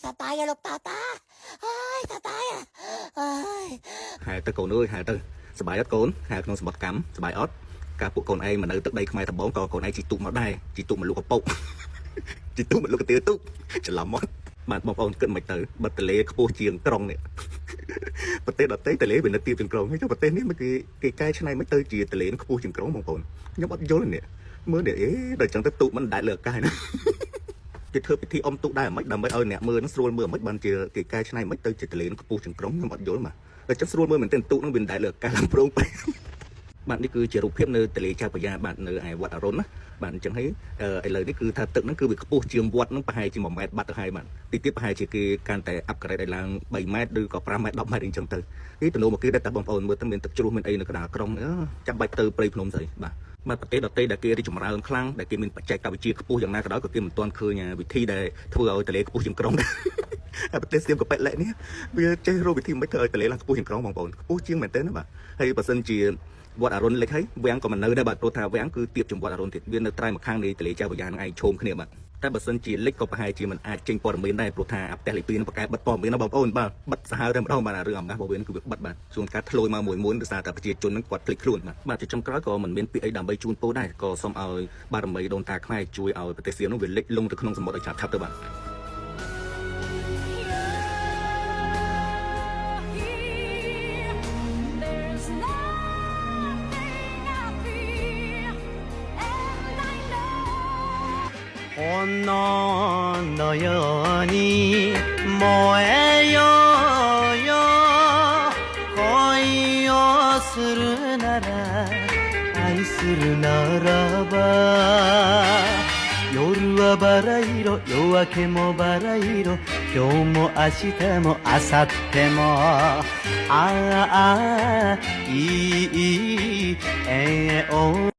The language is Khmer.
sao tay vậy lục tao ta ơi sao tay à ơi ហែទៅកូនអើយហែទៅសបាយអត់កូនហែក្នុងសម្បត្តិកម្មសបាយអត់ការពួកកូនឯងមកនៅទឹកដីខ្មែរដំបងក៏កូនឯងជីទុកមកដែរជីទុកមកលក់កពុកជីទុកមកលក់កាទៀវទុកច្រឡំមកបាទបងប្អូនគិតមិនទៅបិទតលេខ្ពស់ជាងក្រុងនេះប្រទេសដទៃតលេវានៅទាបជាងក្រុងហើយចុះប្រទេសនេះមិនគេកែច្នៃមិនទៅជាតលេខ្ពស់ជាងក្រុងបងប្អូនខ្ញុំអត់យល់នេះមើលនេះដល់ចឹងទៅទុកមិនដែរលើអាកាសណាគេធ្វើពិធីអុំទុកដែរមិនដើម្បីឲ្យអ្នកមើលនឹងស្រួលមើលមិនបានជាគេកែច្នៃមិនទៅជាតលេខ្ពស់ជាងក្រុងខ្ញុំអត់យល់មកតែចឹងស្រួលមើលមែនទែនទុកនឹងវាដែរលើអាកាសឡើងប្រងពេកបាទនេះគឺជារូបភាពនៅទលេចៅប្រយ៉ាបាទនៅឯវត្តអរុណណាបាទអញ្ចឹងហើយឥឡូវនេះគឺថាទឹកហ្នឹងគឺវាខ្ពស់ជាងវត្តហ្នឹងប្រហែលជា1ម៉ែត្របាត់ទៅហើយបាទទីទៀតប្រហែលជាគេកាន់តែអាប់ក្រេតឲ្យឡើង3ម៉ែត្រឬក៏5ម៉ែត្រ10ម៉ែត្រអីចឹងទៅនេះទំនោរមកគេតែបងប្អូនមើលទៅមានទឹកជ្រោះមានអីនៅកណ្ដាលក្រុងចាំបាច់ទៅព្រៃភ្នំស្អីបាទប្រទេសដទៃដែលគេរីកចម្រើនខ្លាំងដែលគេមានបច្ចេកវិទ្យាខ្ពស់យ៉ាងណាក៏ដោយក៏គេមិនទាន់ឃើញវិធីដែលធ្វើឲ្យទលេខ្ពស់ជាងក្រុងដែរប្រទេសសៀមកប៉ែតលែកនេះវាចេះរកវិធីមិនធ្វើឲ្យទលេឡើងខ្ពស់ជាងក្រុងបងប្អូនខ្ពស់ជាងមែនទែនណាបាទហើយបើសិនជាវត្តអរុណលិចហើយវាំងក៏មិននៅដែរបាទព្រោះថាវាំងគឺទៀបជាងវត្តអរុណទៀតវានៅត្រៃម្ខាងនៃទលេចៅប្រយ៉ានឹងឯងឈោមគ្នាបាទតែបើសិនជាលិចក៏ប្រហែលជាមិនអាចចេញព័ត៌មានដែរព្រោះថាផ្ទះលេខ2នឹងប្រកែបិទព័ត៌មានណាបងប្អូនបាទបិទសាហាវតែម្ដងបាទរឿងអំណាចរបស់វាគឺវាបិទបាទជួនកាលធ្លុយមកមួយដោយសារតែប្រជាជននឹងគាត់ភ្លេចខ្លួនបាទជាចុងក្រោយក៏មិនមានពាក្យអីដើម្បីជូនពរដែរក៏សូមឲ្យបារមីដូនតាខ្មែរជួយឲ្យប្រទេសសៀមនោះវាលិចលង់ទៅក្នុងសមុទ្រឲ្យឆាប់ៗទៅបាទ 炎のように燃えようよ恋をするなら愛するならば夜はバラ色夜明けもバラ色今日も明日も明後日もああいい